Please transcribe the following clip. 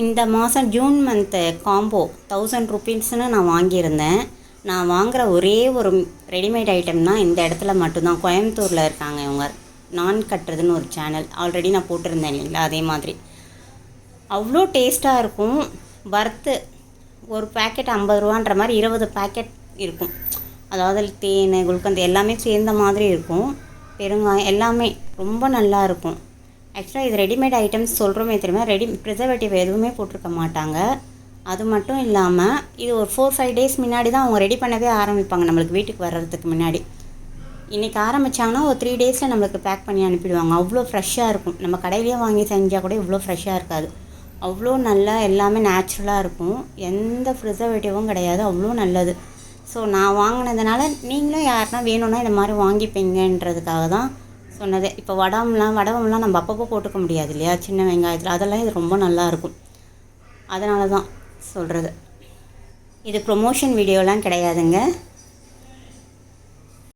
இந்த மாதம் June month combo 1000 ருபீஸ்னு நான் வாங்கியிருந்தேன். நான் வாங்குகிற ஒரே ஒரு ரெடிமேட் ஐட்டம்னா இந்த இடத்துல மட்டும்தான். கோயம்புத்தூரில் இருக்காங்க இவங்க. நான் கட்டுறதுன்னு ஒரு சேனல் ஆல்ரெடி நான் போட்டிருந்தேன் இல்லைங்களா, அதே மாதிரி அவ்வளோ டேஸ்ட்டாக இருக்கும். வறுத்து ஒரு பேக்கெட் 50 ரூபான்ற மாதிரி 20 பேக்கெட் இருக்கும். அதாவது தேன், குல்கந்த் எல்லாமே சேர்ந்த மாதிரி இருக்கும். பெருங்காயம் எல்லாமே ரொம்ப நல்லா இருக்கும். ஆக்சுவலாக இது ரெடிமேட் ஐட்டம்ஸ் சொல்கிறோமே தெரியுமா, ப்ரிசர்வேட்டிவ் எதுவுமே போட்டிருக்க மாட்டாங்க. அது மட்டும் இல்லாமல் இது ஒரு 4-5 டேஸ் முன்னாடி தான் அவங்க ரெடி பண்ணவே ஆரம்பிப்பாங்க. நம்மளுக்கு வீட்டுக்கு வர்றதுக்கு முன்னாடி இன்றைக்கி ஆரம்பித்தாங்கன்னா ஒரு 3 டேஸில் நம்மளுக்கு பேக் பண்ணி அனுப்பிடுவாங்க. அவ்வளோ ஃப்ரெஷ்ஷாக இருக்கும். நம்ம கடையிலேயே வாங்கி செஞ்சால் கூட இவ்வளோ ஃப்ரெஷ்ஷாக இருக்காது. அவ்வளோ நல்லா எல்லாமே நேச்சுரலாக இருக்கும். எந்த ப்ரிசர்வேட்டிவும் கிடையாது. அவ்வளோ நல்லது. ஸோ நான் வாங்கினதுனால நீங்களும் யாருன்னா வேணும்னா இந்த மாதிரி வாங்கிப்பீங்கன்றதுக்காக தான் சொன்னது. இப்போ வடவம்லாம் நம்ம அப்பப்போ போட்டுக்க முடியாது இல்லையா, சின்ன வெங்காயத்தில், அதெல்லாம் இது ரொம்ப நல்லாயிருக்கும். அதனால தான் சொல்கிறது. இது ப்ரொமோஷன் வீடியோலாம் கிடையாதுங்க.